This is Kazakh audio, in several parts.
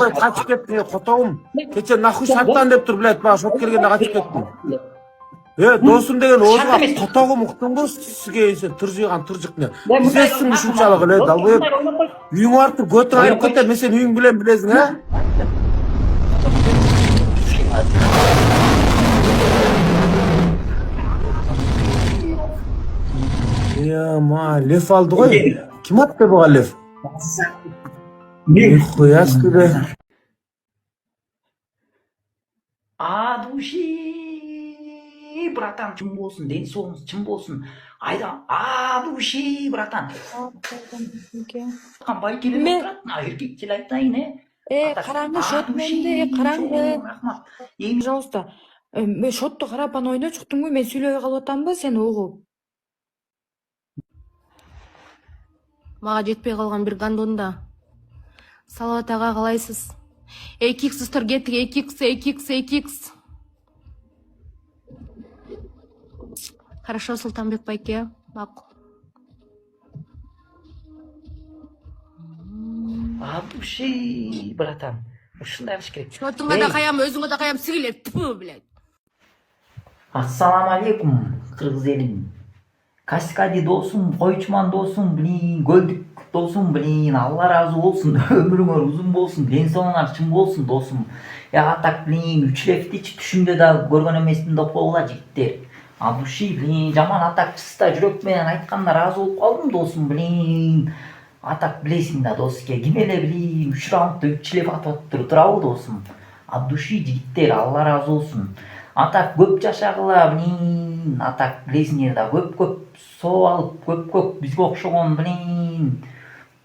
Kaçıp kettin kotogum. Keçe nahuy şarttan dep tur bilet. Bana şop kelgende kaçıp kettin. Dostum degen ozuna kotogum uktun sizge sen tırjıgan tırjık ne. Bizessin uşunçalık ele dalboyup. Uyuң barıp götür ayıp keter. Men sen uyuң bilen bileziň ha? Ya ma lef aldı koy. Kim attı bu lef? Nihuyat gibi. Души, братан, чын болсын, денсаулығыңыз чын болсын. Айда, души, братан. Қанбай келіп отырады, еркек келе айтайын, Қараңғы шот менде, қараңғы. Рахмат. Пожалуйста, мен шотты қарап ана ойнап шықтым ғой, мен сөйлей қалып жатам ба, сен оғып. Мага жетпей калган бир гандонда. Салават ага калайсыз? 2x таргетиге 2x. Хорошо, Султанбек байке. Макул. Души, братан. Ушундай кылыш керек. Шотуңа да каям, өзүңө да каям, сиңилеп. Ту, блядь. Ассаламу алейкум, кыргыз элим. Каскади досум, койчуман досум, көлдүк досум, Алла разы болсун, өмүрүңөр узун болсун, денсаулыгыңар чың болсун досум. Так, үчлефтичи түшүмдө да көргөн эмесмин деп койгула жигиттер. Души, жаман атак чыста жүрөк менен айтканда разы болуп калдым досум, Атак билесиң да доске, ким эле 3 раундда 3 леп атып турабы досум. Души жигиттер, Алла разы болсун. Атак көп жашагыла, атак билесиңер да көп соо алып, көп бизге окшогон,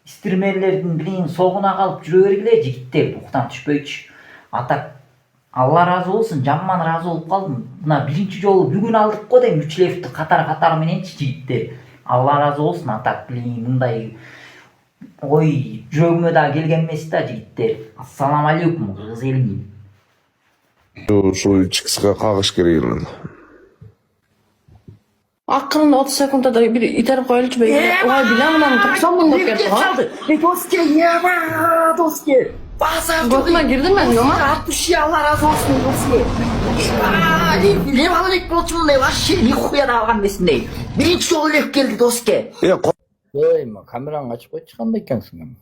истирмелердин, согуна калып жүрө бергиле жигиттер, уктан түшпөйчү. Атак Алла разы болсун, жаман разы болуп калдым. Мына биринчи жолу бүгүн алдык го дейм 3 лефти катар мененчи жигиттер. Алла разы болсун, атак мындай ой жүрөгүмө да келген эмес да жигиттер. Ассаламу алейкум, кыргыз элим. Ушул чикске кагыш керек эле. Акырында 30 секундда бир итерип коелучу бей. Ой, билем мынаны 90 миң деп берди го. Доске, доске. Готума кирдим мен, жома. Души, Алла разы болсун, доске. Лев алып болчумун, вообще нихуя да алган эмесмин. Биринчи жолу лев келди доске. Камераңды ачып койчу, кандай экенсиң?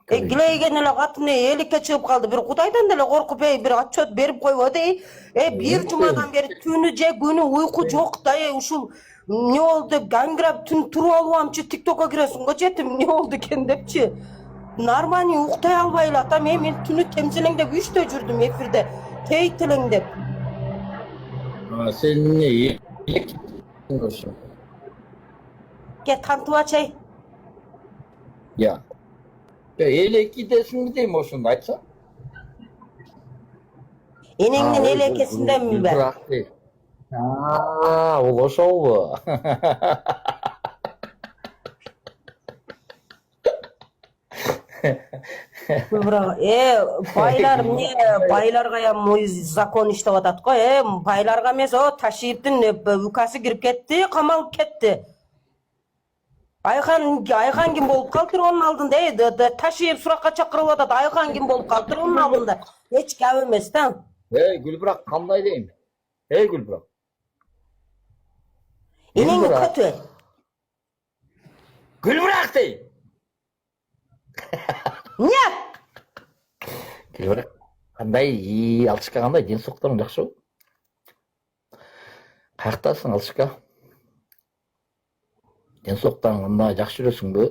Гилейген эле катын эликке чыгып калды. Бир Кудайдан деле коркуп, бир отчет берип койбо дей. Бир жумадан бери түнү же күнү уйку жок да, ушул не болду деп ганграп түн туруп албамчы, ТикТокко киресиң го жетим, не болду экен депчи. Нормально уктай албай элатам, мен түнү темселеңдеп 3тө жүрдүм эфирде. Тейтелеңдеп. Сен эмне ошо? Тантып ачай. Я. Элеки десиңби дейм ошондо айтсаң? Энеңдин элекесинденби бе? Ол ошолбу. Байлар байларга мой закон иштеп атат го, байларга эмес, Ташиевдин укасы кирип кетти, камалып кетти. Айхан ким болуп калды онун алдында, Ташиев суракка чакырып атат, Айхан ким болуп калды онун алдында. Эч кеп эмес да. Гүлбүрак кандай дейм? Гүлбүрак. Энеңи көтү. Гүлбүрак дейм. Не? Гүлбүрак кандай, Алчка кандай, ден соолуктарың жакшыбы? Каяктасың Алчка? Ден соолуктарың кандай, жакшы жүрөсүңбү?